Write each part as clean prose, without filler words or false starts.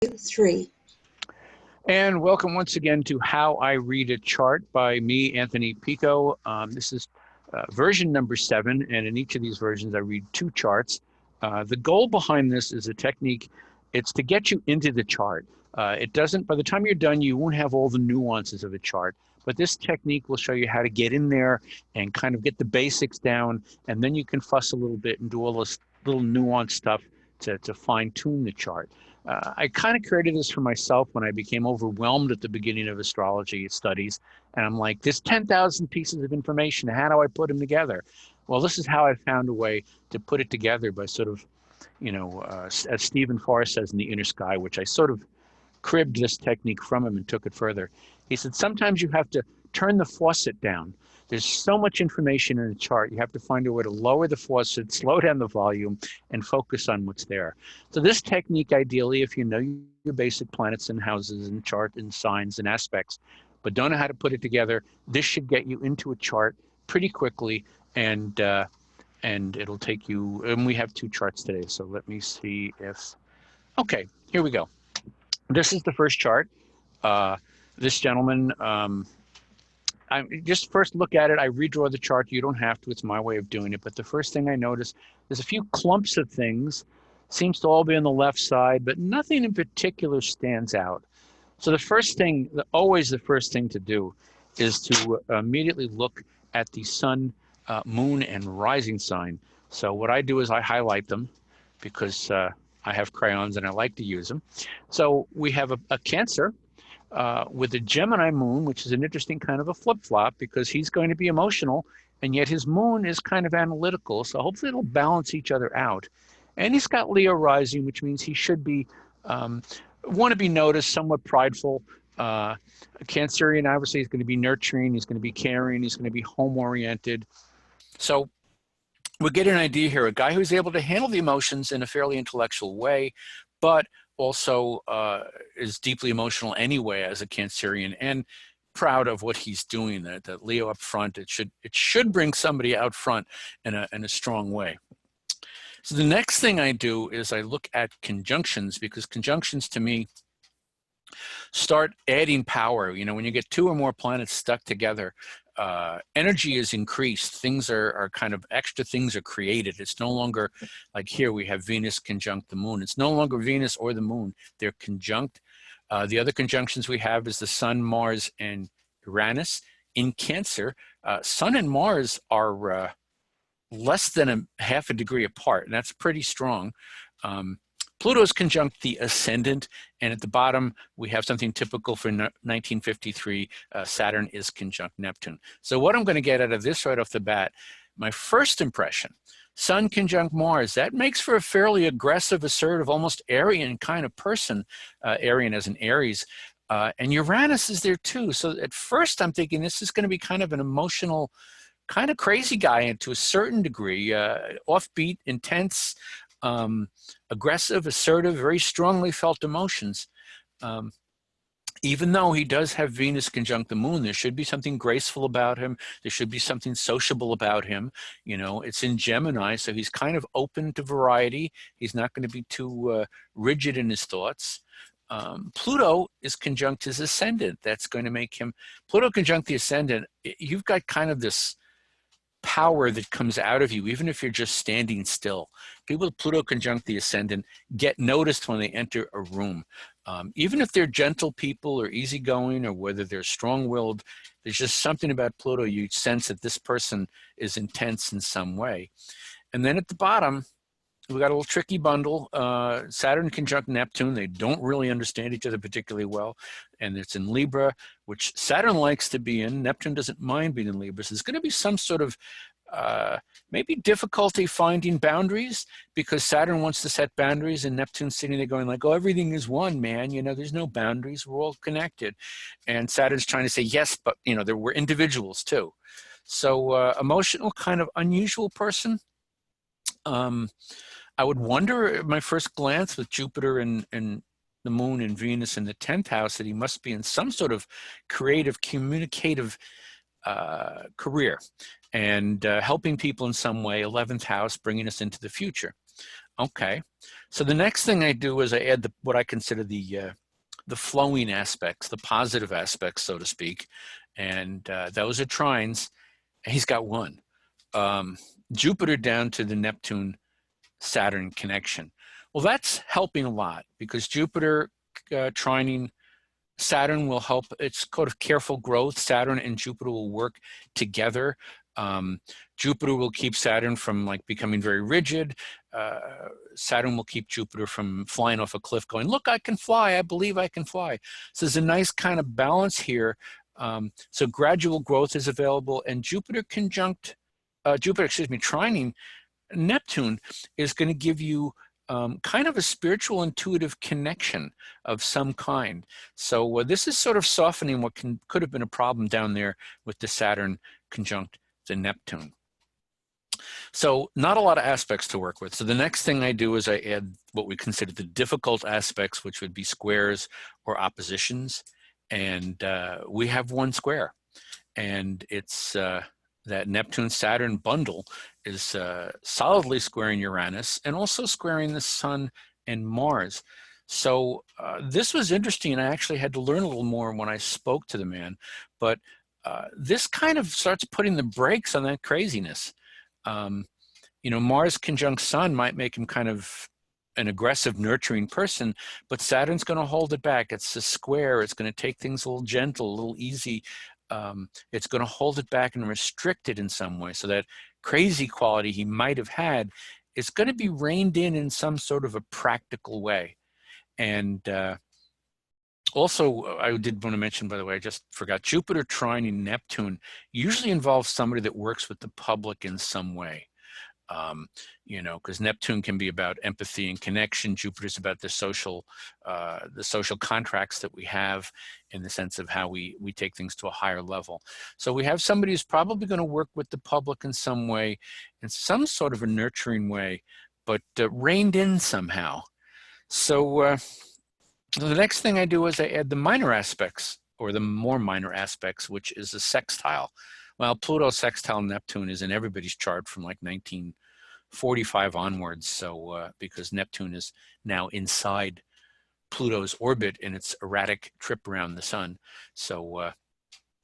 3. And welcome once again to How I Read a Chart by me, Anthony Picco. This is version number 7, and in each of these versions I read 2 charts. The goal behind this is a technique. It's to get you into the chart. It doesn't, by the time you're done, you won't have all the nuances of a chart. But this technique will show you how to get in there and kind of get the basics down, and then you can fuss a little bit and do all this little nuanced stuff to fine-tune the chart. I kind of created this for myself when I became overwhelmed at the beginning of astrology studies. And I'm like, there's 10,000 pieces of information. How do I put them together? Well, this is how I found a way to put it together by sort of, as Stephen Farr says in The Inner Sky, which I sort of cribbed this technique from him and took it further. He said, sometimes you have to turn the faucet down. There's so much information in a chart, you have to find a way to lower the faucet, slow down the volume, and focus on what's there. So this technique, ideally, if you know your basic planets and houses and chart and signs and aspects, but don't know how to put it together, this should get you into a chart pretty quickly, and it'll take you, and we have 2 charts today, so let me see if, okay, here we go. This is the first chart. This gentleman, I just first look at it, I redraw the chart. You don't have to, it's my way of doing it. But the first thing I notice, there's a few clumps of things, seems to all be on the left side, but nothing in particular stands out. So the first thing, always the first thing to do is to immediately look at the sun, moon, and rising sign. So what I do is I highlight them because I have crayons and I like to use them. So we have a Cancer, with a Gemini moon, which is an interesting kind of a flip-flop because he's going to be emotional, and yet his moon is kind of analytical, so hopefully it'll balance each other out. And he's got Leo rising, which means he should be, want to be noticed, somewhat prideful. Cancerian, obviously, is going to be nurturing, he's going to be caring, he's going to be home-oriented. So we'll get an idea here, a guy who's able to handle the emotions in a fairly intellectual way, but also is deeply emotional anyway as a Cancerian, and proud of what he's doing. That Leo up front, it should bring somebody out front in a strong way. So the next thing I do is I look at conjunctions, because conjunctions to me start adding power. You know, when you get 2 or more planets stuck together, energy is increased. Things are kind of extra things are created. It's no longer like here we have Venus conjunct the moon. It's no longer Venus or the moon. They're conjunct. The other conjunctions we have is the Sun, Mars, and Uranus. In Cancer, Sun and Mars are less than half a degree apart, and that's pretty strong. Pluto's conjunct the ascendant, and at the bottom we have something typical for 1953. Saturn is conjunct Neptune. So what I'm going to get out of this right off the bat, my first impression, Sun conjunct Mars, that makes for a fairly aggressive, assertive, almost Aryan kind of person, Aryan as in Aries, and Uranus is there too. So at first I'm thinking this is going to be kind of an emotional, kind of crazy guy, and to a certain degree, offbeat, intense, aggressive, assertive, very strongly felt emotions. Even though he does have Venus conjunct the moon, there should be something graceful about him. There should be something sociable about him. You know, it's in Gemini, so he's kind of open to variety. He's not going to be too rigid in his thoughts. Pluto is conjunct his ascendant. That's going to make him, Pluto conjunct the ascendant, you've got kind of this power that comes out of you, even if you're just standing still. People with Pluto conjunct the ascendant get noticed when they enter a room. Even if they're gentle people or easygoing, or whether they're strong-willed, there's just something about Pluto, you sense that this person is intense in some way. And then at the bottom, we got a little tricky bundle. Saturn conjunct Neptune. They don't really understand each other particularly well. And it's in Libra, which Saturn likes to be in. Neptune doesn't mind being in Libra. So there's going to be some sort of maybe difficulty finding boundaries, because Saturn wants to set boundaries and Neptune's sitting there going like, oh, everything is one, man. You know, there's no boundaries. We're all connected. And Saturn's trying to say, yes, but, you know, we're individuals too. So emotional, kind of unusual person. I would wonder at my first glance with Jupiter and the moon and Venus in the 10th house that he must be in some sort of creative, communicative career and helping people in some way. 11th house, bringing us into the future. Okay, So the next thing I do is I add what I consider the flowing aspects, the positive aspects, so to speak. And those are trines. He's got one. Jupiter down to the Neptune-Saturn connection. Well, that's helping a lot because Jupiter trining Saturn will help. It's kind of careful growth. Saturn and Jupiter will work together. Jupiter will keep Saturn from like becoming very rigid. Saturn will keep Jupiter from flying off a cliff going, look, I can fly. I believe I can fly. So there's a nice kind of balance here. So gradual growth is available, and Jupiter trining Neptune is going to give you kind of a spiritual intuitive connection of some kind. So this is sort of softening what could have been a problem down there with the Saturn conjunct the Neptune. So not a lot of aspects to work with. So the next thing I do is I add what we consider the difficult aspects, which would be squares or oppositions. And we have one square, and it's that Neptune-Saturn bundle is solidly squaring Uranus and also squaring the Sun and Mars. So this was interesting. I actually had to learn a little more when I spoke to the man, but this kind of starts putting the brakes on that craziness. You know, Mars conjunct Sun might make him kind of an aggressive, nurturing person, but Saturn's going to hold it back. It's a square. It's going to take things a little gentle, a little easy. It's going to hold it back and restrict it in some way, so that crazy quality he might have had is going to be reined in some sort of a practical way. And also, I did want to mention, by the way, I just forgot, Jupiter trining Neptune usually involves somebody that works with the public in some way. You know, because Neptune can be about empathy and connection. Jupiter's about the social contracts that we have in the sense of how we take things to a higher level. So we have somebody who's probably going to work with the public in some way, in some sort of a nurturing way, but reined in somehow. So the next thing I do is I add the minor aspects, or the more minor aspects, which is a sextile. Well, Pluto sextile Neptune is in everybody's chart from like 1945 onwards. So because Neptune is now inside Pluto's orbit in its erratic trip around the sun. So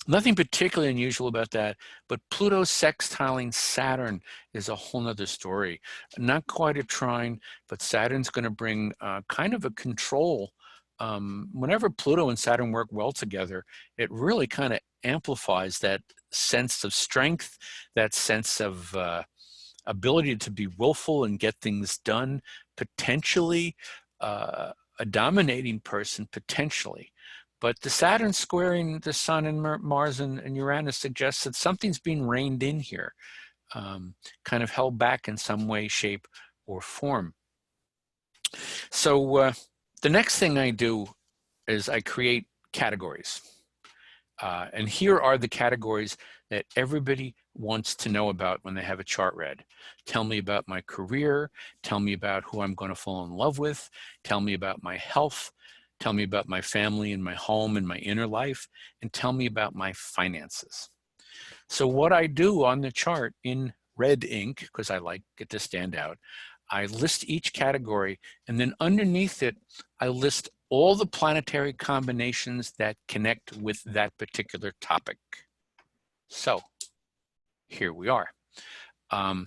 nothing particularly unusual about that, but Pluto sextiling Saturn is a whole nother story. Not quite a trine, but Saturn's going to bring kind of a control. Whenever Pluto and Saturn work well together, it really kind of amplifies that sense of strength, that sense of ability to be willful and get things done, potentially a dominating person, potentially. But the Saturn squaring the Sun and Mars and Uranus suggests that something's being reined in here, kind of held back in some way, shape, or form. So the next thing I do is I create categories. And here are the categories that everybody wants to know about when they have a chart read. Tell me about my career. Tell me about who I'm going to fall in love with. Tell me about my health. Tell me about my family and my home and my inner life. And tell me about my finances. So what I do on the chart in red ink, because I like it to stand out, I list each category, and then underneath it, I list all the planetary combinations that connect with that particular topic. So here we are. I'm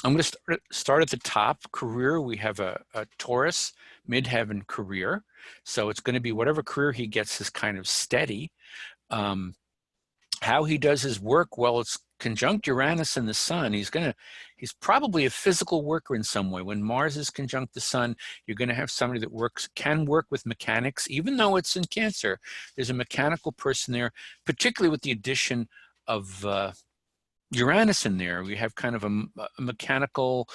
going to start at the top. Career, we have a Taurus midheaven career. So it's going to be whatever career he gets is kind of steady. How he does his work, well, it's conjunct Uranus and the Sun. He's probably a physical worker in some way. When Mars is conjunct the Sun, you're going to have somebody that can work with mechanics, even though it's in Cancer. There's a mechanical person there, particularly with the addition of Uranus in there. We have kind of a mechanical,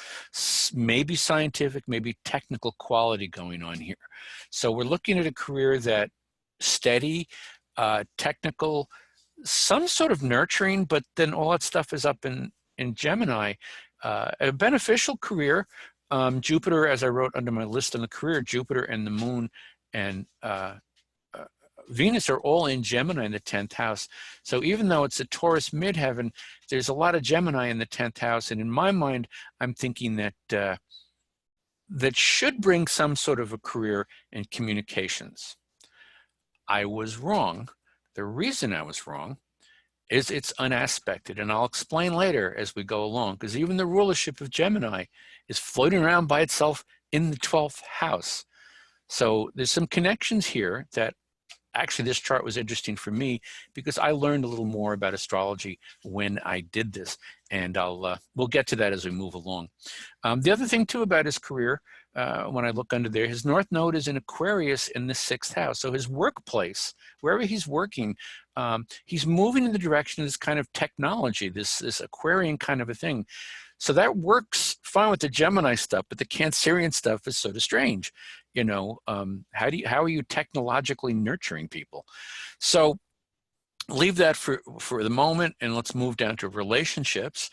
maybe scientific, maybe technical quality going on here. So we're looking at a career that steady, technical, some sort of nurturing, but then all that stuff is up in Gemini. A beneficial career. Jupiter, as I wrote under my list on the career, Jupiter and the Moon and Venus are all in Gemini in the 10th house. So even though it's a Taurus midheaven, there's a lot of Gemini in the 10th house. And in my mind, I'm thinking that that should bring some sort of a career in communications. I was wrong. The reason I was wrong is it's unaspected, and I'll explain later as we go along, because even the rulership of Gemini is floating around by itself in the 12th house. So there's some connections here that actually this chart was interesting for me because I learned a little more about astrology when I did this, and we'll get to that as we move along. The other thing too about his career, when I look under there, his North Node is in Aquarius in the 6th house. So his workplace, wherever he's working, he's moving in the direction of this kind of technology, this Aquarian kind of a thing. So that works fine with the Gemini stuff, but the Cancerian stuff is sort of strange. You know, how are you technologically nurturing people? So leave that for the moment, and let's move down to relationships.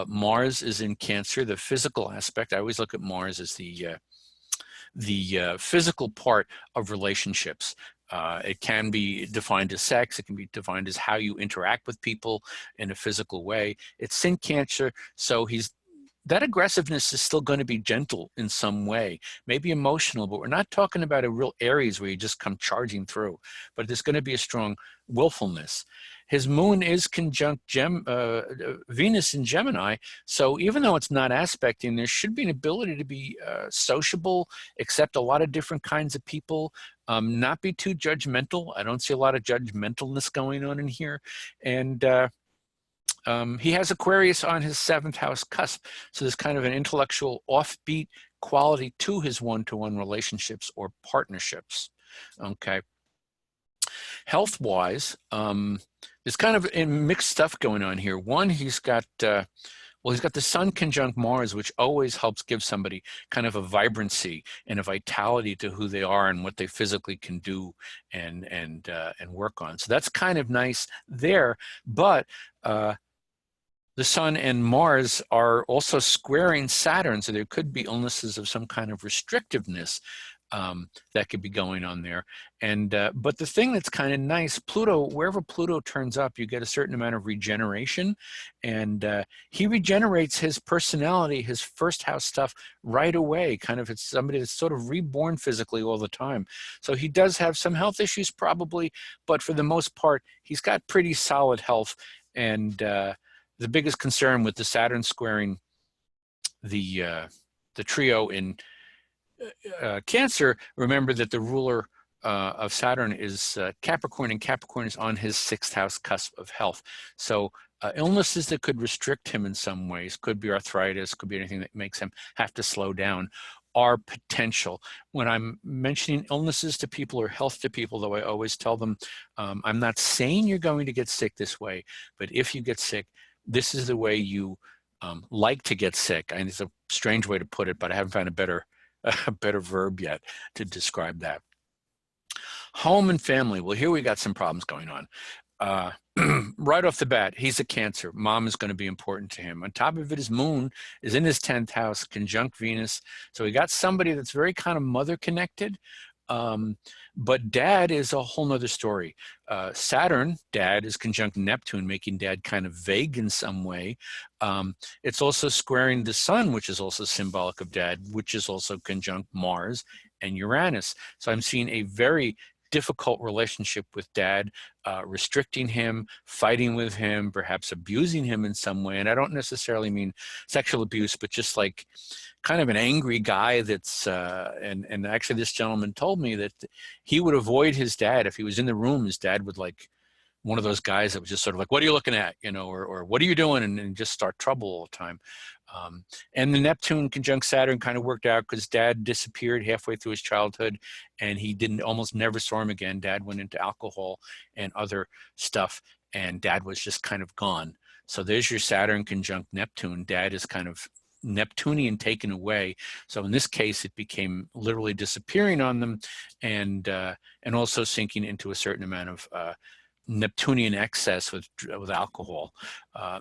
Mars is in Cancer, the physical aspect. I always look at Mars as the physical part of relationships. It can be defined as sex. It can be defined as how you interact with people in a physical way. It's in Cancer, so that aggressiveness is still going to be gentle in some way, maybe emotional, but we're not talking about a real Aries where you just come charging through, but there's going to be a strong willfulness. His moon is conjunct Venus in Gemini, so even though it's not aspecting, there should be an ability to be sociable, accept a lot of different kinds of people, not be too judgmental. I don't see a lot of judgmentalness going on in here. And he has Aquarius on his 7th house cusp. So there's kind of an intellectual offbeat quality to his one-to-one relationships or partnerships, okay? Health-wise, there's kind of mixed stuff going on here. One, he's got the Sun conjunct Mars, which always helps give somebody kind of a vibrancy and a vitality to who they are and what they physically can do and work on. So that's kind of nice there, but the Sun and Mars are also squaring Saturn, so there could be illnesses of some kind of restrictiveness that could be going on there. And but the thing that's kind of nice, Pluto, wherever Pluto turns up, you get a certain amount of regeneration, and he regenerates his personality, his first house stuff right away. Kind of, it's somebody that's sort of reborn physically all the time. So he does have some health issues probably, but for the most part, he's got pretty solid health. And the biggest concern with the Saturn squaring the trio in Cancer, remember that the ruler of Saturn is Capricorn, and Capricorn is on his 6th house cusp of health. So illnesses that could restrict him in some ways, could be arthritis, could be anything that makes him have to slow down, are potential. When I'm mentioning illnesses to people or health to people, though, I always tell them, I'm not saying you're going to get sick this way, but if you get sick, this is the way you like to get sick. And it's a strange way to put it, but I haven't found a better verb yet to describe that. Home and family. Well, here we got some problems going on. Right off the bat, he's a Cancer. Mom is going to be important to him. On top of it, his moon is in his 10th house, conjunct Venus. So we got somebody that's very kind of mother connected. But dad is a whole nother story. Saturn, dad, is conjunct Neptune, making dad kind of vague in some way. It's also squaring the Sun, which is also symbolic of dad, which is also conjunct Mars and Uranus. So I'm seeing a very difficult relationship with dad, restricting him, fighting with him, perhaps abusing him in some way. And I don't necessarily mean sexual abuse, but just like kind of an angry guy that's, and actually this gentleman told me that he would avoid his dad. If he was in the room, his dad would, like, one of those guys that was just sort of like, what are you looking at? You know, or what are you doing? And just start trouble all the time. And the Neptune conjunct Saturn kind of worked out because dad disappeared halfway through his childhood and he almost never saw him again. Dad went into alcohol and other stuff, and dad was just kind of gone. So there's your Saturn conjunct Neptune. Dad is kind of Neptunian, taken away. So in this case, it became literally disappearing on them, and also sinking into a certain amount of Neptunian excess with alcohol.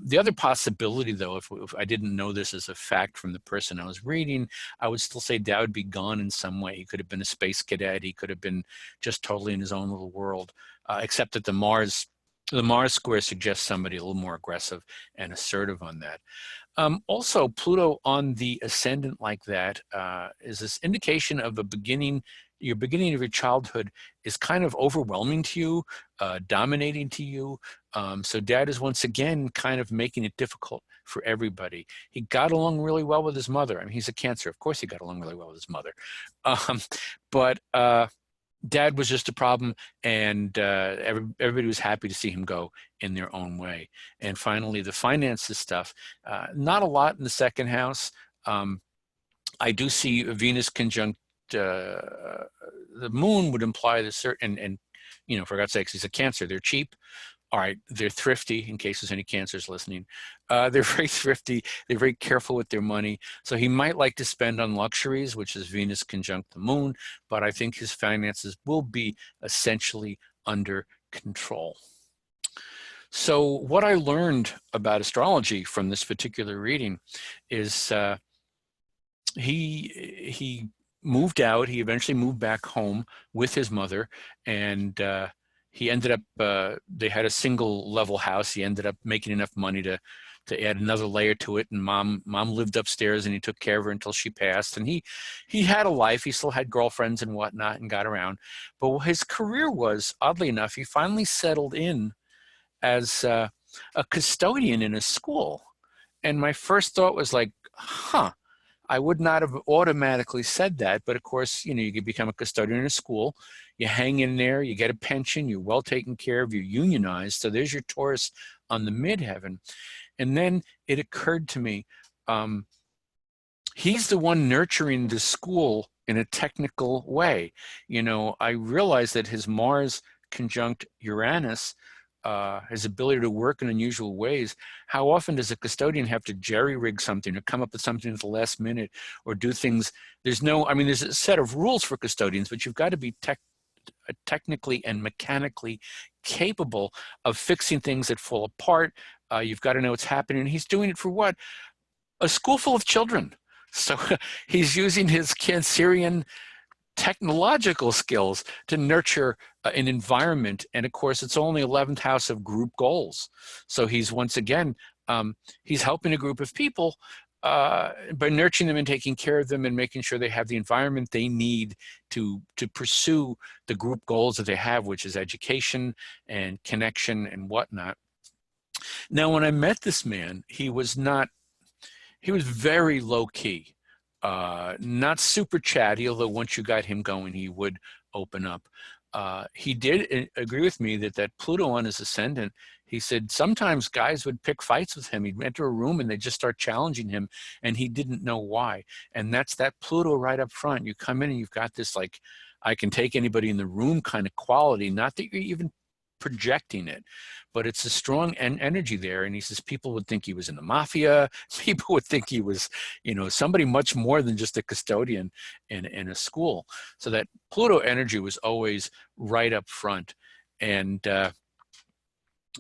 The other possibility, though, if I didn't know this as a fact from the person I was reading, I would still say dad would be gone in some way. He could have been a space cadet. He could have been just totally in his own little world, except that the Mars The Mars square suggests somebody a little more aggressive and assertive on that. Also, Pluto on the ascendant like that is this indication of a beginning. Your beginning of your childhood is kind of overwhelming to you, dominating to you. So dad is once again kind of making it difficult for everybody. He got along really well with his mother. I mean, he's a Cancer. Of course he got along really well with his mother. But dad was just a problem, and everybody was happy to see him go in their own way. And finally, the finances stuff, not a lot in the second house. I do see Venus conjunct the moon would imply the certain, and you know, for God's sakes, he's a Cancer. They're cheap. All right, they're thrifty, in case there's any Cancers listening. They're very thrifty. They're very careful with their money. So he might like to spend on luxuries, which is Venus conjunct the moon, but I think his finances will be essentially under control. So what I learned about astrology from this particular reading is he moved out. He eventually moved back home with his mother, and he ended up, they had a single level house. He ended up making enough money to add another layer to it. And mom lived upstairs, and he took care of her until she passed. And he had a life. He still had girlfriends and whatnot and got around. But his career was, oddly enough, he finally settled in as a custodian in a school. And my first thought was like, huh, I would not have automatically said that, but of course, you know, you could become a custodian in a school, you hang in there, you get a pension, you're well taken care of, you're unionized. So there's your Taurus on the midheaven. And then it occurred to me, he's the one nurturing the school in a technical way. You know, I realized that his Mars conjunct Uranus, his ability to work in unusual ways. How often does a custodian have to jerry-rig something or come up with something at the last minute or do things? There's no, I mean, there's a set of rules for custodians, but you've got to be technically and mechanically capable of fixing things that fall apart. You've got to know what's happening. And he's doing it for what? A school full of children. So he's using his Cancerian technological skills to nurture an environment. And of course, it's only 11th house of group goals. So he's once again, he's helping a group of people by nurturing them and taking care of them and making sure they have the environment they need to pursue the group goals that they have, which is education and connection and whatnot. Now, when I met this man, he was very low key. Not super chatty, although once you got him going, he would open up. He did agree with me that Pluto on his ascendant, he said sometimes guys would pick fights with him. He'd enter a room and they'd just start challenging him, and he didn't know why. And that's that Pluto right up front. You come in and you've got this, like, I can take anybody in the room kind of quality, not that you're even projecting it, but it's a strong energy there. And he says people would think he was in the mafia. People would think he was, you know, somebody much more than just a custodian in a school. So that Pluto energy was always right up front. And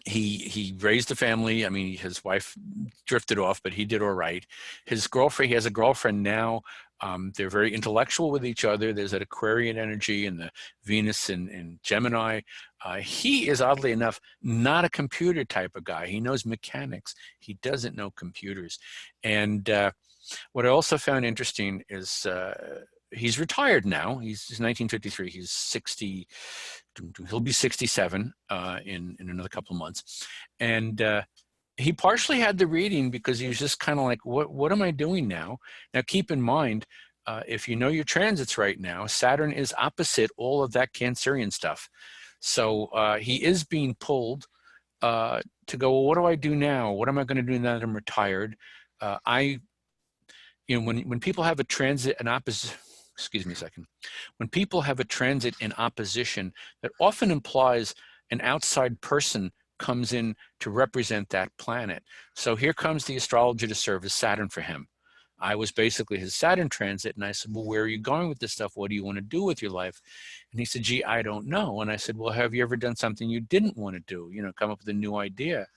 he raised a family. I mean, his wife drifted off, but he did all right. His girlfriend, he has a girlfriend now. They're very intellectual with each other. There's that Aquarian energy and the Venus in Gemini. He is, oddly enough, not a computer type of guy. He knows mechanics. He doesn't know computers. And what I also found interesting is he's retired now. He's 1953. He's 60. He'll be 67 in another couple of months. And he partially had the reading because he was just kind of like, what am I doing now? Now, keep in mind, if you know your transits right now, Saturn is opposite all of that Cancerian stuff. So he is being pulled to go, well, what do I do now? What am I going to do now that I'm retired? You know, when people have a transit in opposition, excuse me a second. When people have a transit in opposition, that often implies an outside person comes in to represent that planet. So here comes the astrologer to serve as Saturn for him. I was basically his Saturn transit, and I said, well, where are you going with this stuff? What do you want to do with your life? And he said, gee, I don't know. And I said, well, have you ever done something you didn't want to do? You know, come up with a new idea.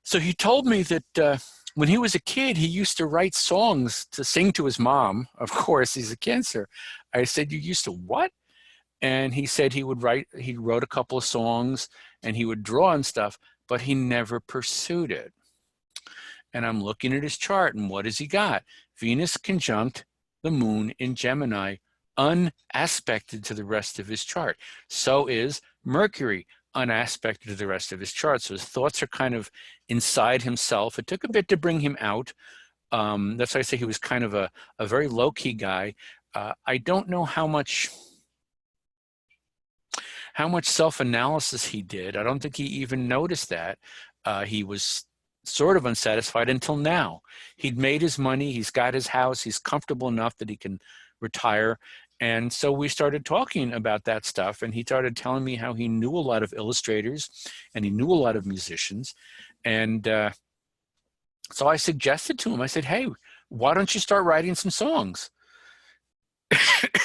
So he told me that when he was a kid, he used to write songs to sing to his mom. Of course, he's a Cancer. I said, you used to what? And he said he wrote a couple of songs, and he would draw on stuff, but he never pursued it. And I'm looking at his chart, and what has he got? Venus conjunct the moon in Gemini, unaspected to the rest of his chart. So is Mercury unaspected to the rest of his chart. So his thoughts are kind of inside himself. It took a bit to bring him out. That's why I say he was kind of a very low-key guy. I don't know how much self-analysis he did. I don't think he even noticed that. He was sort of unsatisfied until now. He'd made his money, he's got his house, he's comfortable enough that he can retire. And so we started talking about that stuff, and he started telling me how he knew a lot of illustrators and he knew a lot of musicians. And so I suggested to him, I said, hey, why don't you start writing some songs?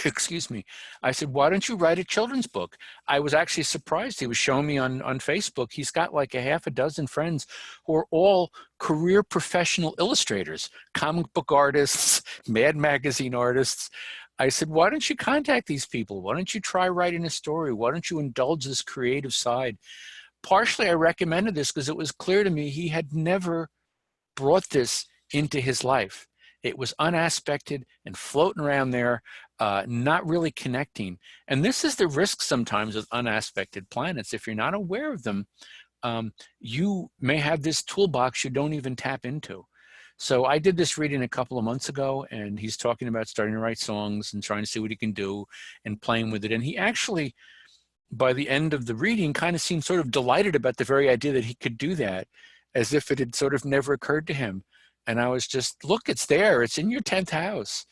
Excuse me. I said, why don't you write a children's book? I was actually surprised. He was showing me on Facebook. He's got like a half a dozen friends who are all career professional illustrators, comic book artists, Mad Magazine artists. I said, why don't you contact these people? Why don't you try writing a story? Why don't you indulge this creative side? Partially, I recommended this because it was clear to me he had never brought this into his life. It was unaspected and floating around there, not really connecting. And this is the risk sometimes with unaspected planets. If you're not aware of them, you may have this toolbox you don't even tap into. So I did this reading a couple of months ago, and he's talking about starting to write songs and trying to see what he can do and playing with it. And he actually, by the end of the reading, kind of seemed sort of delighted about the very idea that he could do that, as if it had sort of never occurred to him. And I was just, look, it's there. It's in your 10th house.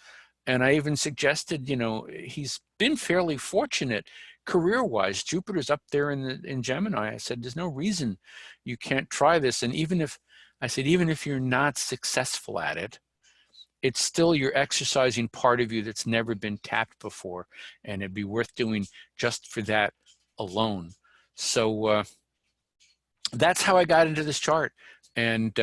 And I even suggested, you know, he's been fairly fortunate career-wise. Jupiter's up there in Gemini. I said, there's no reason you can't try this. And even if, I said, even if you're not successful at it, it's still you're exercising part of you that's never been tapped before. And it'd be worth doing just for that alone. So that's how I got into this chart. And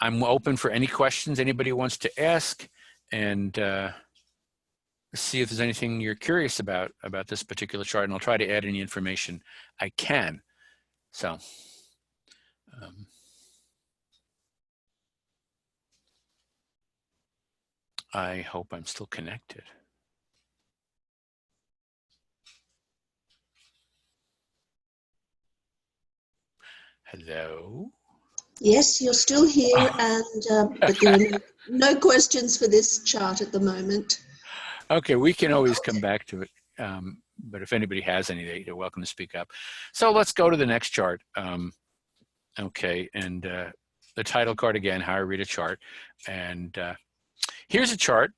I'm open for any questions anybody wants to ask, and see if there's anything you're curious about this particular chart, and I'll try to add any information I can. So I hope I'm still connected. Hello? Yes, you're still here, and but there are no questions for this chart at the moment. Okay, we can always come back to it. But if anybody has any, they're welcome to speak up. So let's go to the next chart. Okay, and the title card again, How I Read a Chart. And here's a chart.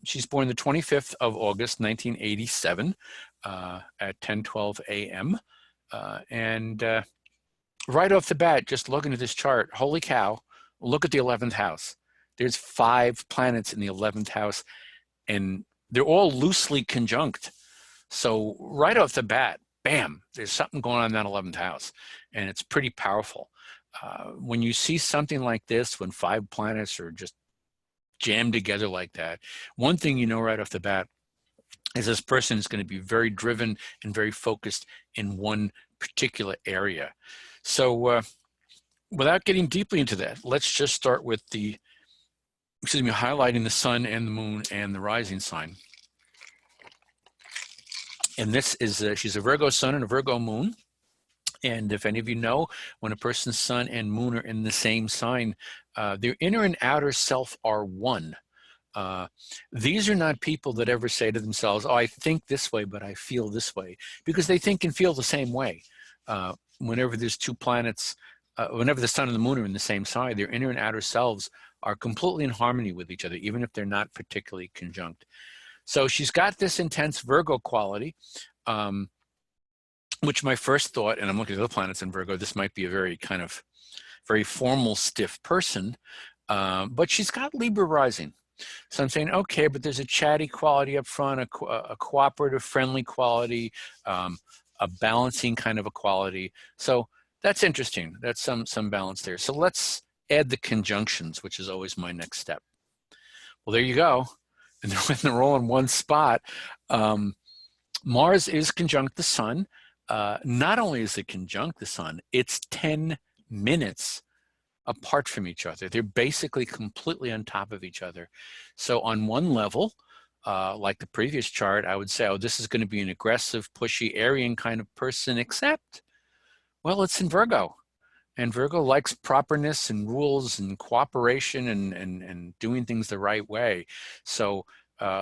She's born the 25th of August, 1987 at 10:12 a.m. And right off the bat, just looking at this chart, holy cow, look at the 11th house. There's 5 planets in the 11th house, and they're all loosely conjunct. So right off the bat, bam, there's something going on in that 11th house, and it's pretty powerful. When you see something like this, when 5 planets are just jammed together like that, one thing you know right off the bat is this person is going to be very driven and very focused in one particular area. So without getting deeply into that, let's just start with the, highlighting the sun and the moon and the rising sign. And this is, she's a Virgo sun and a Virgo moon. And if any of you know, when a person's sun and moon are in the same sign, their inner and outer self are one. These are not people that ever say to themselves, oh, I think this way, but I feel this way, because they think and feel the same way. Whenever there's 2 planets, whenever the sun and the moon are in the same sign, their inner and outer selves are completely in harmony with each other, even if they're not particularly conjunct. So she's got this intense Virgo quality, which my first thought, and I'm looking at the planets in Virgo, this might be a very kind of very formal, stiff person, but she's got Libra rising. So I'm saying, okay, but there's a chatty quality up front, a cooperative, friendly quality, a balancing kind of a quality. So that's interesting. That's some balance there. So let's add the conjunctions, which is always my next step. Well, there you go. And they're all in one spot. Mars is conjunct the sun. not only is it conjunct the sun, it's 10 minutes apart from each other. They're basically completely on top of each other. So on one level, like the previous chart, I would say, oh, this is going to be an aggressive, pushy, Aryan kind of person, except, well, it's in Virgo. And Virgo likes properness and rules and cooperation and doing things the right way. So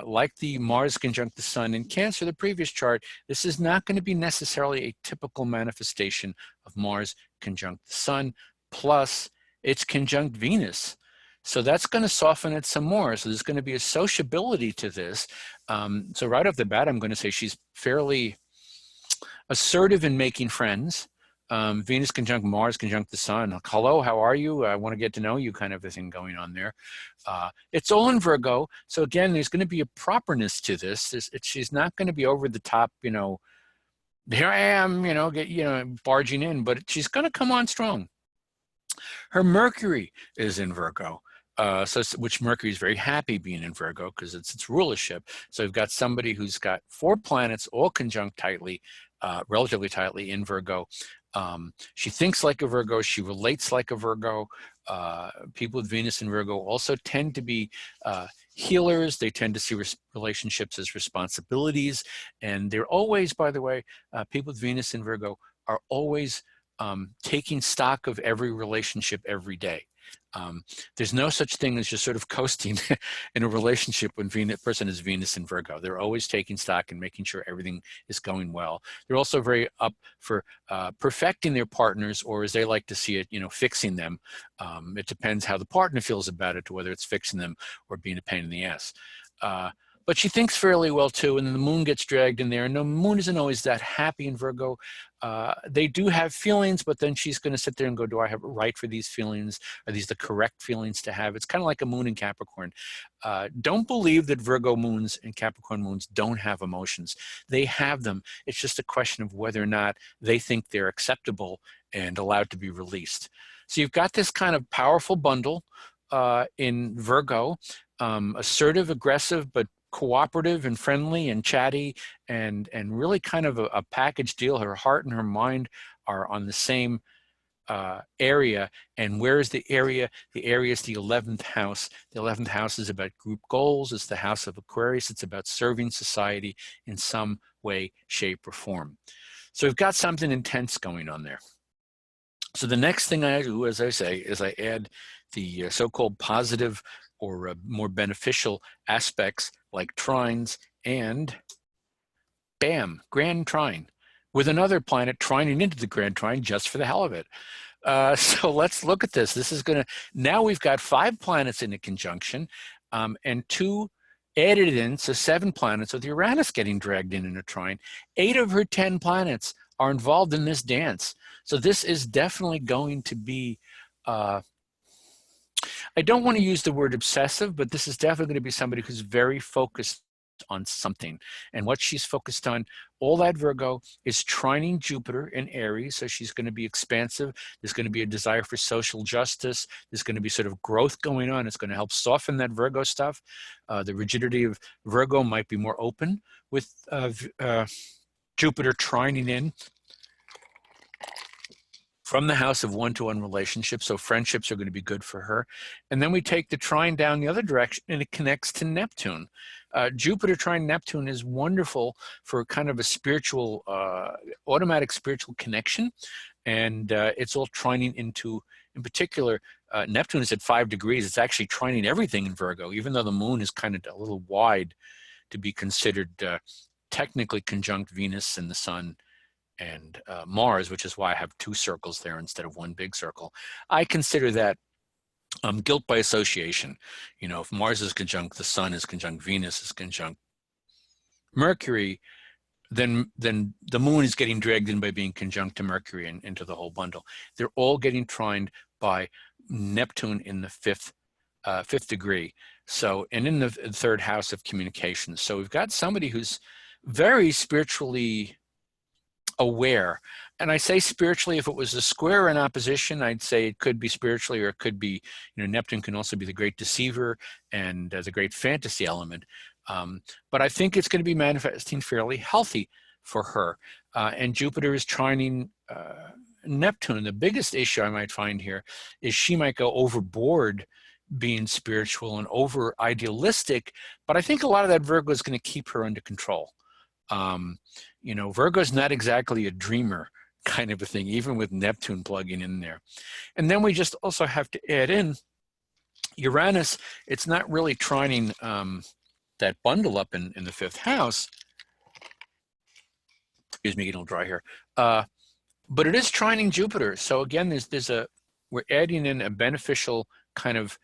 like the Mars conjunct the sun in Cancer, the previous chart, this is not going to be necessarily a typical manifestation of Mars conjunct the sun, plus it's conjunct Venus. So that's going to soften it some more. So there's going to be a sociability to this. So right off the bat, I'm going to say she's fairly assertive in making friends. Venus conjunct Mars conjunct the sun. Like, hello, how are you? I want to get to know you, kind of a thing going on there. It's all in Virgo. So again, there's going to be a properness to this. She's not going to be over the top, you know, here I am, you know, barging in, but she's going to come on strong. Her Mercury is in Virgo. Which Mercury is very happy being in Virgo because it's its rulership. So we've got somebody who's got 4 planets all conjunct tightly, relatively tightly in Virgo. She thinks like a Virgo. She relates like a Virgo. People with Venus in Virgo also tend to be healers. They tend to see relationships as responsibilities. And they're always, by the way, people with Venus in Virgo are always taking stock of every relationship every day. There's no such thing as just sort of coasting in a relationship when a person is Venus in Virgo. They're always taking stock and making sure everything is going well. They're also very up for perfecting their partners, or as they like to see it, you know, fixing them. It depends how the partner feels about it, to whether it's fixing them or being a pain in the ass. But she thinks fairly well too, and then the moon gets dragged in there. And the moon isn't always that happy in Virgo. They do have feelings, but then she's going to sit there and go, do I have a right for these feelings? Are these the correct feelings to have? It's kind of like a moon in Capricorn. Don't believe that Virgo moons and Capricorn moons don't have emotions. They have them. It's just a question of whether or not they think they're acceptable and allowed to be released. So you've got this kind of powerful bundle in Virgo, assertive, aggressive, but cooperative and friendly and chatty and really kind of a package deal. Her heart and her mind are on the same area. And where is the area? The area is the 11th house. The 11th house is about group goals. It's the house of Aquarius. It's about serving society in some way, shape, or form. So we've got something intense going on there. So the next thing I do, as I say, is I add the so-called positive or more beneficial aspects like trines, and bam, grand trine, with another planet trining into the grand trine just for the hell of it. So let's look at this. This is going to, now we've got 5 planets in a conjunction and 2 added in, so 7 planets with Uranus getting dragged in a trine. 8 of her 10 planets are involved in this dance. So this is definitely going to be, I don't want to use the word obsessive, but this is definitely going to be somebody who's very focused on something. And what she's focused on, all that Virgo is trining Jupiter in Aries. So she's going to be expansive. There's going to be a desire for social justice. There's going to be sort of growth going on. It's going to help soften that Virgo stuff. The rigidity of Virgo might be more open with Jupiter trining in from the house of one-to-one relationships, so friendships are going to be good for her. And then we take the trine down the other direction, and it connects to Neptune. Jupiter trine Neptune is wonderful for kind of a spiritual, automatic spiritual connection, and it's all trining into, in particular, Neptune is at 5 degrees. It's actually trining everything in Virgo, even though the moon is kind of a little wide to be considered technically conjunct Venus and the sun and Mars, which is why I have 2 circles there instead of 1 big circle. I consider that guilt by association. You know, if Mars is conjunct, the sun is conjunct, Venus is conjunct Mercury, then the moon is getting dragged in by being conjunct to Mercury and into the whole bundle. They're all getting trined by Neptune in the 5th degree. So, and in the 3rd house of communications. So we've got somebody who's very spiritually aware. And I say spiritually, if it was a square in opposition, I'd say it could be spiritually, or it could be, you know, Neptune can also be the great deceiver and the great fantasy element. But I think it's going to be manifesting fairly healthy for her. And Jupiter is trining Neptune. The biggest issue I might find here is she might go overboard being spiritual and over idealistic, but I think a lot of that Virgo is going to keep her under control. You know, Virgo's not exactly a dreamer kind of a thing, even with Neptune plugging in there. And then we just also have to add in Uranus. It's not really trining that bundle up in the 5th house. Excuse me, getting a little dry here. But it is trining Jupiter. So again, we're adding in a beneficial kind of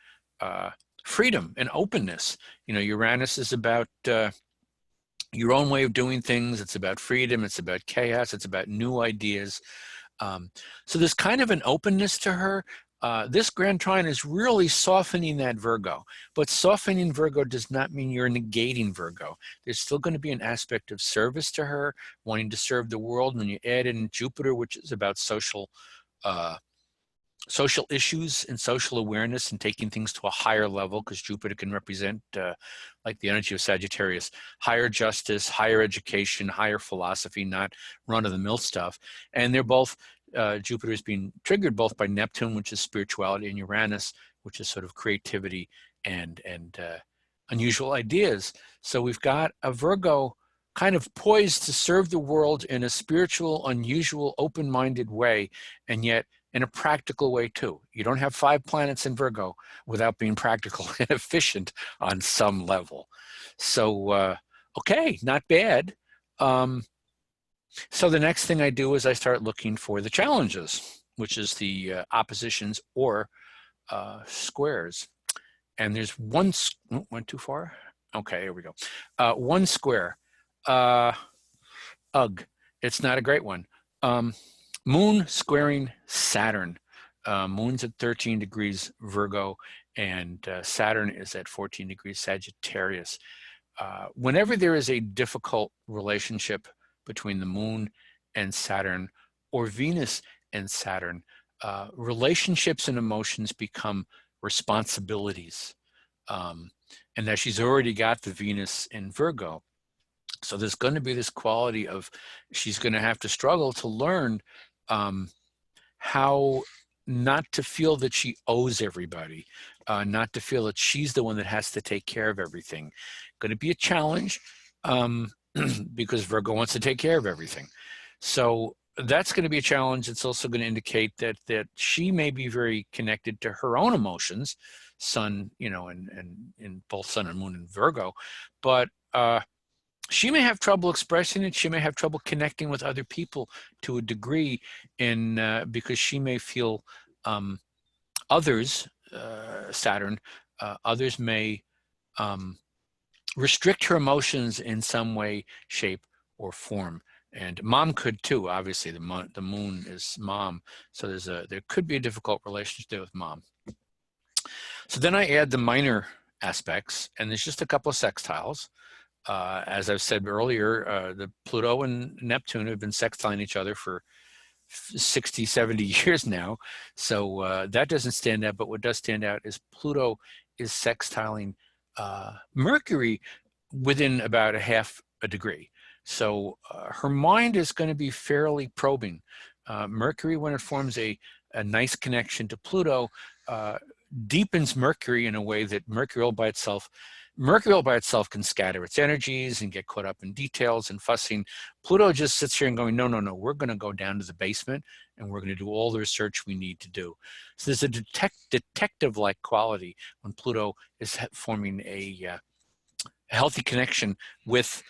freedom and openness. You know, Uranus is about your own way of doing things. It's about freedom. It's about chaos. It's about new ideas. So there's kind of an openness to her. This grand trine is really softening that Virgo, but softening Virgo does not mean you're negating Virgo. There's still going to be an aspect of service to her, wanting to serve the world. When you add in Jupiter, which is about social issues and social awareness and taking things to a higher level, because Jupiter can represent, like the energy of Sagittarius, higher justice, higher education, higher philosophy, not run-of-the-mill stuff. And they're both, Jupiter is being triggered both by Neptune, which is spirituality, and Uranus, which is sort of creativity and unusual ideas. So we've got a Virgo kind of poised to serve the world in a spiritual, unusual, open-minded way, and yet in a practical way too. You don't have 5 planets in Virgo without being practical and efficient on some level. So, okay, not bad. So the next thing I do is I start looking for the challenges, which is the oppositions or squares. And there's one, went too far? Okay, here we go. One square. Ugh, it's not a great one. Moon squaring Saturn. Moon's at 13 degrees Virgo, and Saturn is at 14 degrees Sagittarius. Whenever there is a difficult relationship between the Moon and Saturn, or Venus and Saturn, relationships and emotions become responsibilities. And that she's already got the Venus in Virgo. So there's going to be this quality of she's going to have to struggle to learn how not to feel that she owes everybody, not to feel that she's the one that has to take care of everything. Going to be a challenge because Virgo wants to take care of everything. So that's going to be a challenge. It's also going to indicate that she may be very connected to her own emotions, Sun, you know, and both Sun and Moon in Virgo, but she may have trouble expressing it. She may have trouble connecting with other people to a degree, because she may feel others, Saturn, others may restrict her emotions in some way, shape, or form. And mom could too. Obviously, the moon is mom, so there could be a difficult relationship there with mom. So then I add the minor aspects, and there's just a couple of sextiles. As I've said earlier, the Pluto and Neptune have been sextiling each other for 60, 70 years now. So that doesn't stand out, but what does stand out is Pluto is sextiling Mercury within about a half a degree. So her mind is going to be fairly probing. Mercury, when it forms a nice connection to Pluto, deepens Mercury in a way that Mercury all by itself can scatter its energies and get caught up in details and fussing. Pluto just sits here and going, no, we're going to go down to the basement and we're going to do all the research we need to do. So there's a detective-like quality when Pluto is forming a healthy connection with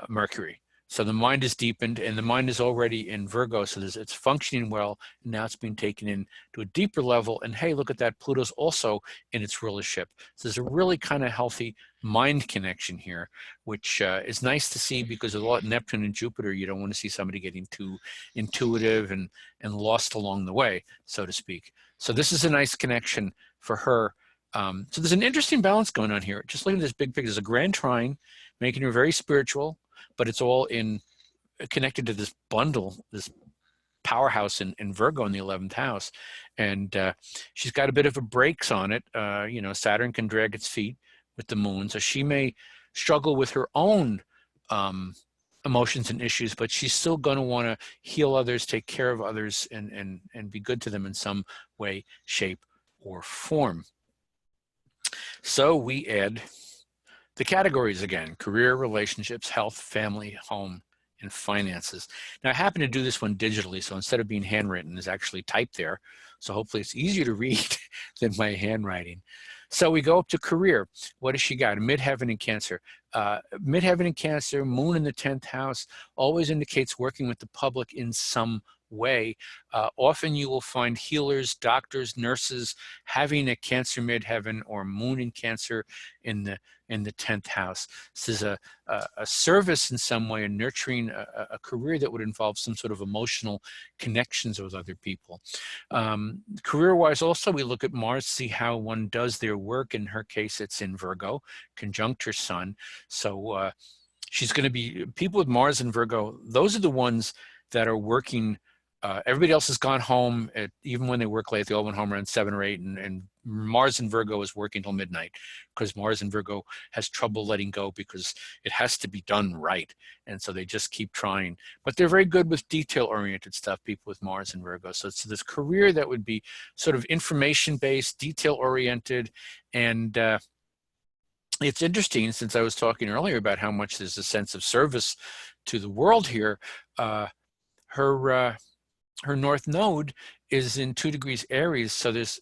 Mercury. So the mind is deepened, and the mind is already in Virgo, so it's functioning well, and now it's being taken in to a deeper level, and hey, look at that, Pluto's also in its rulership. So there's a really kind of healthy mind connection here, which is nice to see, because with a lot of Neptune and Jupiter, you don't want to see somebody getting too intuitive and lost along the way, so to speak. So this is a nice connection for her. So there's an interesting balance going on here. Just looking at this big picture, there's a grand trine, making her very spiritual, but it's all connected to this bundle, this powerhouse in Virgo in the 11th house. And she's got a bit of a brakes on it. You know, Saturn can drag its feet with the moon. So she may struggle with her own emotions and issues, but she's still going to want to heal others, take care of others, and be good to them in some way, shape, or form. So we add the categories again: career, relationships, health, family, home, and finances. Now I happen to do this one digitally, so instead of being handwritten, it's actually typed there. So hopefully it's easier to read than my handwriting. So we go up to career. What has she got? Midheaven in Cancer. Midheaven in Cancer, moon in the 10th house, always indicates working with the public in some way. Often you will find healers, doctors, nurses having a Cancer midheaven or moon in Cancer in the 10th house. This is a service in some way, and nurturing a career that would involve some sort of emotional connections with other people. Career-wise also, we look at Mars to see how one does their work. In her case, it's in Virgo, conjunct her sun. So she's going to be, people with Mars and Virgo, those are the ones that are working. Everybody else has gone home, even when they work late, they all went home around 7 or 8, and Mars and Virgo is working till midnight, because Mars and Virgo has trouble letting go because it has to be done right. And so they just keep trying. But they're very good with detail-oriented stuff, people with Mars and Virgo. So it's this career that would be sort of information-based, detail-oriented, and it's interesting, since I was talking earlier about how much there's a sense of service to the world here. Her North Node is in 2 degrees Aries, so there's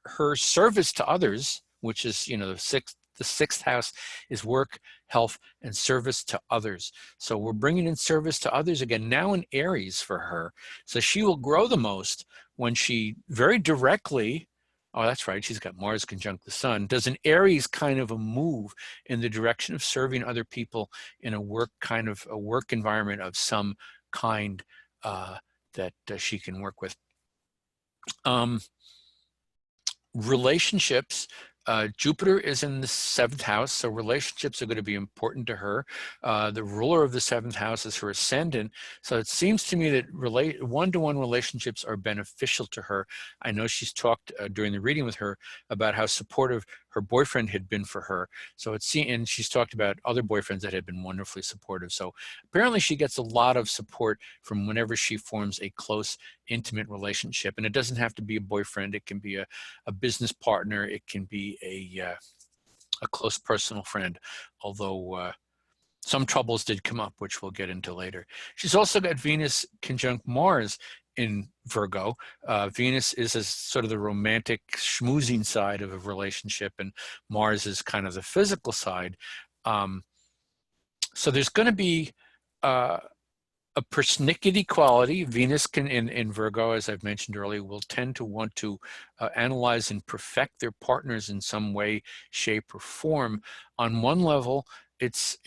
her service to others, which is, you know, the sixth house is work, health, and service to others. So we're bringing in service to others again, now in Aries for her. So she will grow the most when she very directly, oh, that's right, she's got Mars conjunct the sun, does an Aries kind of a move in the direction of serving other people in a work environment of some kind that she can work with. Relationships, Jupiter is in the 7th house, so relationships are going to be important to her. The ruler of the 7th house is her ascendant, so it seems to me that one-to-one relationships are beneficial to her. I know she's talked during the reading with her about how supportive her boyfriend had been for her. So and she's talked about other boyfriends that had been wonderfully supportive. So apparently she gets a lot of support from whenever she forms a close, intimate relationship. And it doesn't have to be a boyfriend. It can be a business partner. It can be a close personal friend, although some troubles did come up, which we'll get into later. She's also got Venus conjunct Mars in Virgo. Venus is sort of the romantic schmoozing side of a relationship, and Mars is kind of the physical side. So there's going to be a persnickety quality. Venus in Virgo, as I've mentioned earlier, will tend to want to analyze and perfect their partners in some way, shape, or form. On one level, it's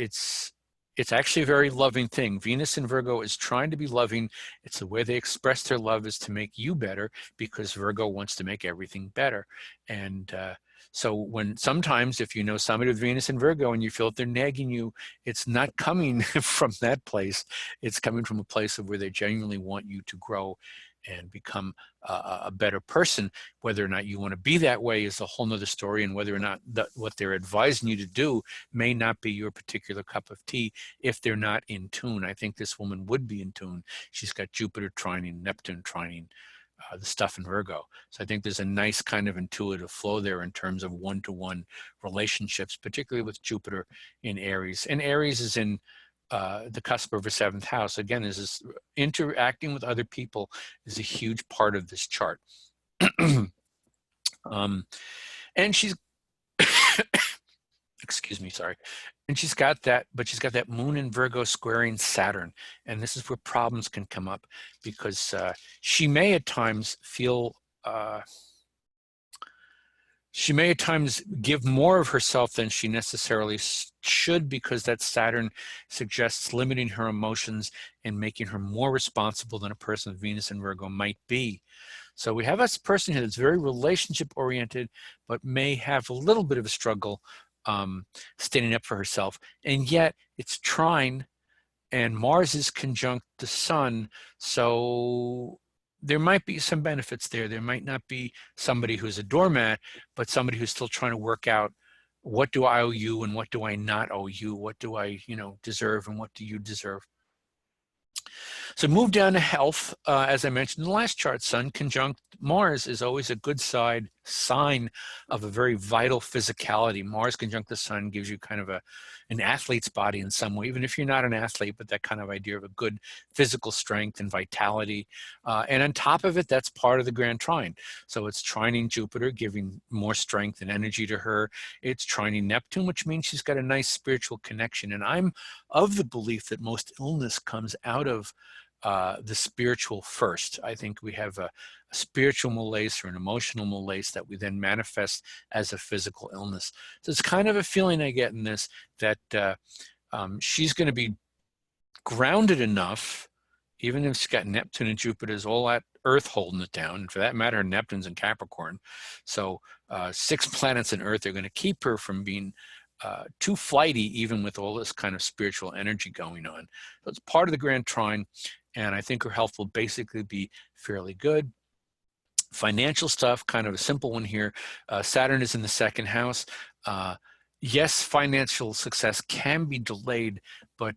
actually a very loving thing. Venus in Virgo is trying to be loving. It's the way they express their love is to make you better, because Virgo wants to make everything better. And so sometimes if you know somebody with Venus in Virgo and you feel that they're nagging you, it's not coming from that place. It's coming from a place of where they genuinely want you to grow and become a better person. Whether or not you want to be that way is a whole nother story, and whether or not what they're advising you to do may not be your particular cup of tea if they're not in tune. I think this woman would be in tune. She's got Jupiter trining, Neptune trining the stuff in Virgo. So I think there's a nice kind of intuitive flow there in terms of one-to-one relationships, particularly with Jupiter in Aries. And Aries is in the cusp of her 7th house. Again, this interacting with other people is a huge part of this chart. And she's, excuse me, sorry. And she's got that, but she's got that moon in Virgo squaring Saturn. And this is where problems can come up, because she may at times feel, she may at times give more of herself than she necessarily should, because that Saturn suggests limiting her emotions and making her more responsible than a person with Venus in Virgo might be. So we have this person here that's very relationship oriented, but may have a little bit of a struggle standing up for herself. And yet it's trine, and Mars is conjunct the sun. So there might be some benefits there. There might not be somebody who's a doormat, but somebody who's still trying to work out what do I owe you and what do I not owe you? What do I, deserve and what do you deserve? So move down to health. As I mentioned in the last chart, Sun conjunct Mars is always a good sign of a very vital physicality. Mars conjunct the Sun gives you kind of an athlete's body in some way, even if you're not an athlete, but that kind of idea of a good physical strength and vitality. And on top of it, that's part of the grand trine. So it's trining Jupiter, giving more strength and energy to her. It's trining Neptune, which means she's got a nice spiritual connection. And I'm of the belief that most illness comes out of the spiritual first. I think we have a spiritual malaise or an emotional malaise that we then manifest as a physical illness. So it's kind of a feeling I get in this that she's going to be grounded enough, even if she's got Neptune and Jupiter's all at Earth holding it down. And for that matter, Neptune's in Capricorn. So 6 planets in Earth are going to keep her from being too flighty, even with all this kind of spiritual energy going on. So it's part of the grand trine, and I think her health will basically be fairly good. Financial stuff, kind of a simple one here. Saturn is in the 2nd house. Yes, financial success can be delayed, but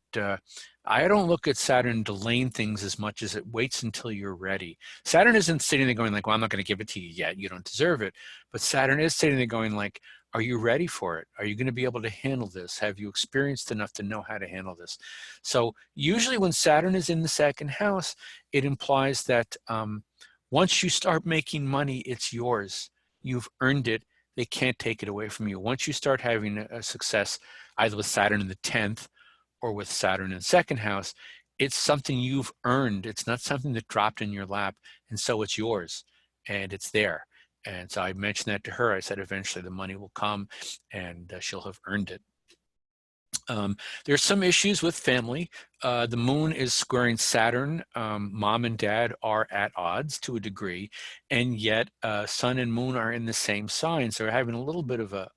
I don't look at Saturn delaying things as much as it waits until you're ready. Saturn isn't sitting there going like, well, I'm not going to give it to you yet. You don't deserve it. But Saturn is sitting there going like, are you ready for it? Are you going to be able to handle this? Have you experienced enough to know how to handle this? So usually when Saturn is in the 2nd house, it implies that once you start making money, it's yours. You've earned it. They can't take it away from you. Once you start having a success, either with Saturn in the 10th or with Saturn in the 2nd house, it's something you've earned. It's not something that dropped in your lap, and so it's yours, and it's there. And so I mentioned that to her. I said, eventually the money will come and she'll have earned it. There's some issues with family. The moon is squaring Saturn. Mom and dad are at odds to a degree, and yet sun and moon are in the same sign. So we're having a little bit of a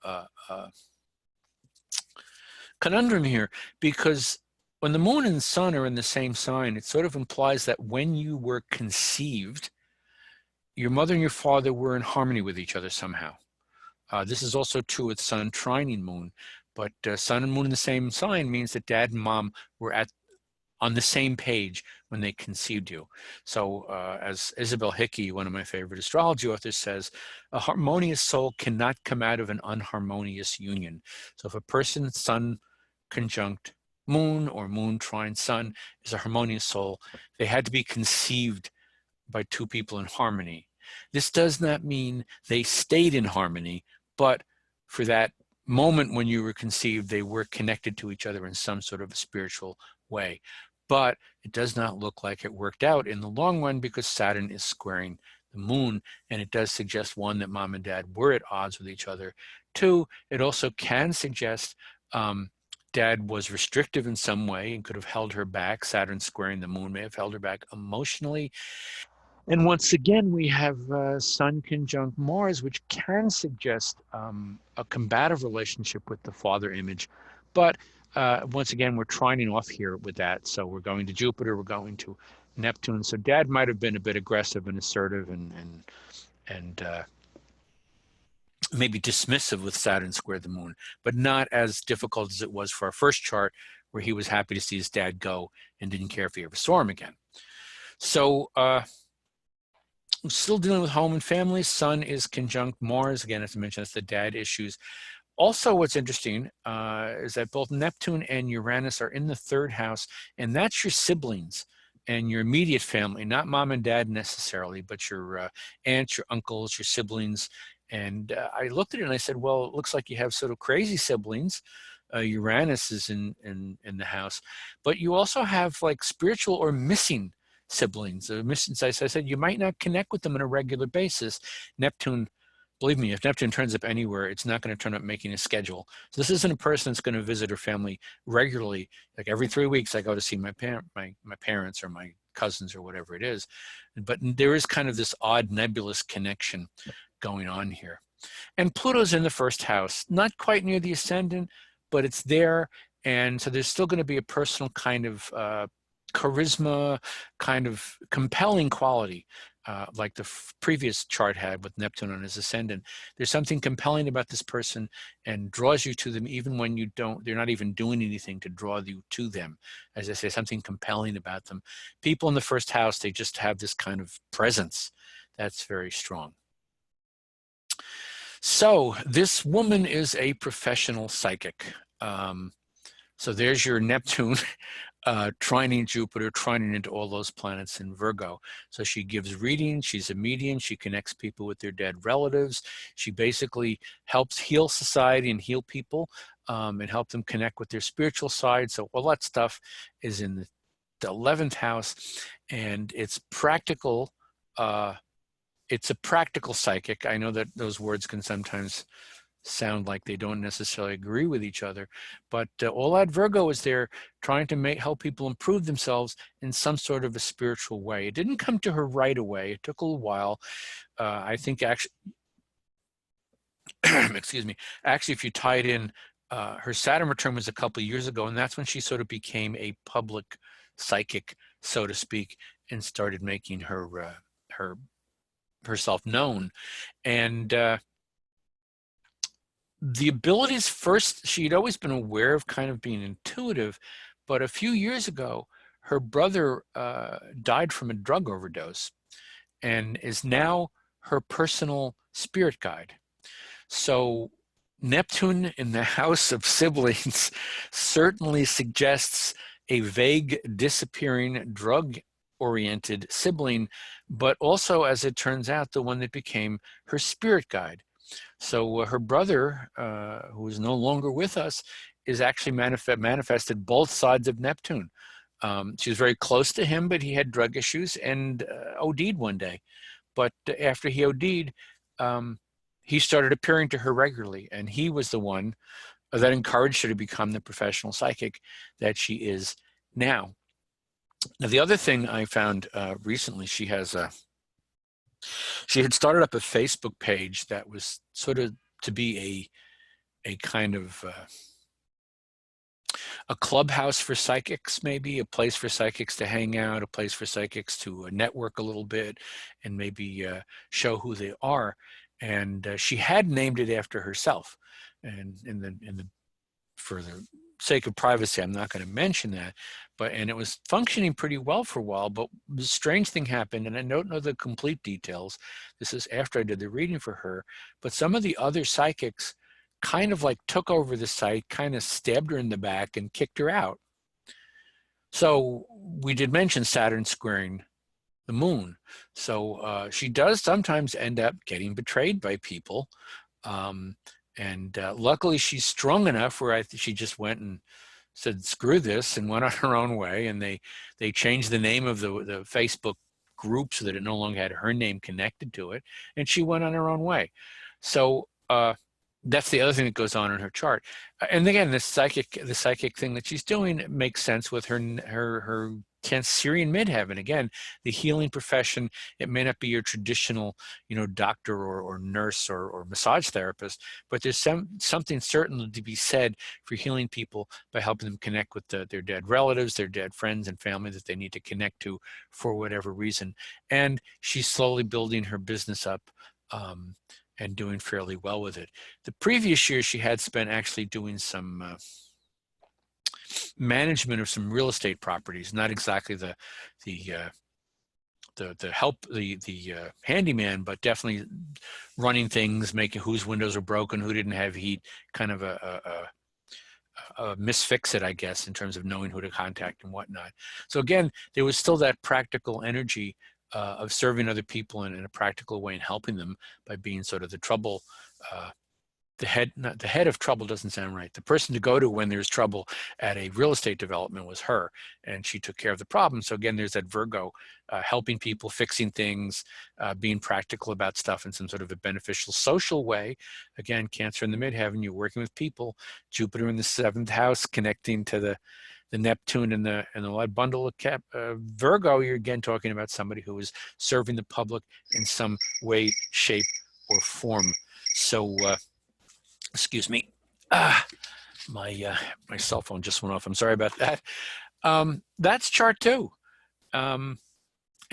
conundrum here, because when the moon and sun are in the same sign, it sort of implies that when you were conceived, your mother and your father were in harmony with each other somehow. This is also true with sun trining moon, but sun and moon in the same sign means that dad and mom were on the same page when they conceived you. So as Isabel Hickey, one of my favorite astrology authors, says, a harmonious soul cannot come out of an unharmonious union. So if a person's sun conjunct moon or moon trine sun is a harmonious soul, they had to be conceived by 2 people in harmony. This does not mean they stayed in harmony, but for that moment when you were conceived, they were connected to each other in some sort of a spiritual way. But it does not look like it worked out in the long run because Saturn is squaring the moon, and it does suggest, 1, that mom and dad were at odds with each other. 2, it also can suggest dad was restrictive in some way and could have held her back. Saturn squaring the moon may have held her back emotionally. And once again, we have Sun conjunct Mars, which can suggest a combative relationship with the father image. But once again, we're trining off here with that. So we're going to Jupiter, we're going to Neptune. So dad might have been a bit aggressive and assertive and maybe dismissive with Saturn square the moon, but not as difficult as it was for our first chart, where he was happy to see his dad go and didn't care if he ever saw him again. So I'm still dealing with home and family. Sun is conjunct Mars. Again, as I mentioned, that's the dad issues. Also, what's interesting is that both Neptune and Uranus are in the 3rd house, and that's your siblings and your immediate family, not mom and dad necessarily, but your aunts, your uncles, your siblings. And I looked at it and I said, well, it looks like you have sort of crazy siblings. Uranus is in the house, but you also have like spiritual or missing siblings. As I said, you might not connect with them on a regular basis. Neptune, believe me, if Neptune turns up anywhere, it's not going to turn up making a schedule. So this isn't a person that's going to visit her family regularly. Like every 3 weeks, I go to see my parents or my cousins or whatever it is. But there is kind of this odd nebulous connection going on here. And Pluto's in the 1st house, not quite near the ascendant, but it's there. And so there's still going to be a personal kind of charisma, kind of compelling quality like the previous chart had with Neptune on his ascendant. There's something compelling about this person and draws you to them even when you don't, they're not even doing anything to draw you to them. As I say, something compelling about them. People in the first house, they just have this kind of presence that's very strong. So this woman is a professional psychic. So there's your Neptune trining Jupiter, trining into all those planets in Virgo. So she gives readings, she's a medium, she connects people with their dead relatives. She basically helps heal society and heal people and help them connect with their spiritual side. So all that stuff is in the 11th house, and it's practical. It's a practical psychic. I know that those words can sometimes sound like they don't necessarily agree with each other, but all that Virgo is there trying to help people improve themselves in some sort of a spiritual way. It didn't come to her right away. It took a little while. I think actually, excuse me, actually if you tie it in, her Saturn return was a couple of years ago, and that's when she sort of became a public psychic, so to speak, and started making herself known. And the abilities first, she'd always been aware of kind of being intuitive, but a few years ago, her brother died from a drug overdose and is now her personal spirit guide. So Neptune in the house of siblings certainly suggests a vague, disappearing, drug-oriented sibling, but also, as it turns out, the one that became her spirit guide. So her brother, who is no longer with us, is actually manifested both sides of Neptune. She was very close to him, but he had drug issues and OD'd one day. But after he OD'd, he started appearing to her regularly, and he was the one that encouraged her to become the professional psychic that she is now. Now, the other thing I found recently, she had started up a Facebook page that was sort of to be a kind of a clubhouse for psychics, maybe a place for psychics to hang out, a place for psychics to network a little bit and maybe show who they are. And she had named it after herself. And for the sake of privacy, I'm not going to mention that, and it was functioning pretty well for a while, but the strange thing happened, and I don't know the complete details. This is after I did the reading for her, but some of the other psychics kind of like took over the site, kind of stabbed her in the back and kicked her out. So we did mention Saturn squaring the moon. So she does sometimes end up getting betrayed by people. And luckily she's strong enough where she just went and said, screw this, and went on her own way. And they changed the name of the Facebook group so that it no longer had her name connected to it. And she went on her own way. So that's the other thing that goes on in her chart. And again, the psychic thing that she's doing makes sense with her Cancerian midheaven. Again, the healing profession, it may not be your traditional, doctor or nurse or massage therapist, but there's something certainly to be said for healing people by helping them connect with their dead relatives, their dead friends and family that they need to connect to for whatever reason. And she's slowly building her business up and doing fairly well with it. The previous year, she had spent actually doing some management of some real estate properties, not exactly the handyman, but definitely running things, making whose windows are broken, who didn't have heat, kind of a misfix it, I guess, in terms of knowing who to contact and whatnot. So again, there was still that practical energy of serving other people in a practical way and helping them by being sort of the trouble, the head of trouble doesn't sound right. The person to go to when there's trouble at a real estate development was her, and she took care of the problem. So again, there's that Virgo helping people, fixing things, being practical about stuff in some sort of a beneficial social way. Again, Cancer in the midheaven, you're working with people. Jupiter in the 7th house, connecting to the Neptune and the light bundle of Virgo. You're again talking about somebody who is serving the public in some way, shape, or form. So, excuse me, my cell phone just went off. I'm sorry about that. That's chart 2. And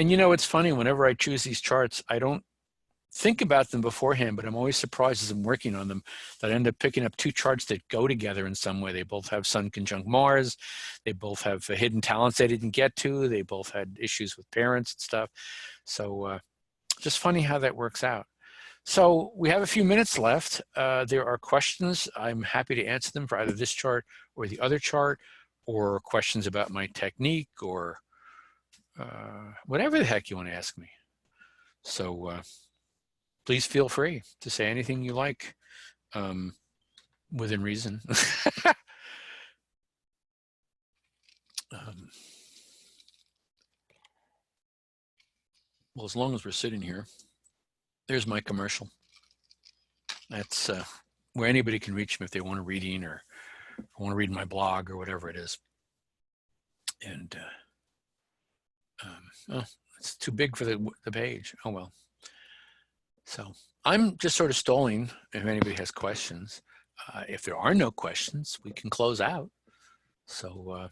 And you know, it's funny, whenever I choose these charts, I don't think about them beforehand, but I'm always surprised as I'm working on them that I end up picking up two charts that go together in some way. They both have Sun conjunct Mars. They both have hidden talents they didn't get to. They both had issues with parents and stuff. So just funny how that works out. So we have a few minutes left. There are questions. I'm happy to answer them for either this chart or the other chart, or questions about my technique, or whatever the heck you want to ask me. So please feel free to say anything you like, within reason. Well, as long as we're sitting here, there's my commercial. That's where anybody can reach me if they want a reading or want to read my blog or whatever it is. And oh, it's too big for the page. Oh, well. So I'm just sort of stalling if anybody has questions. If there are no questions, we can close out. So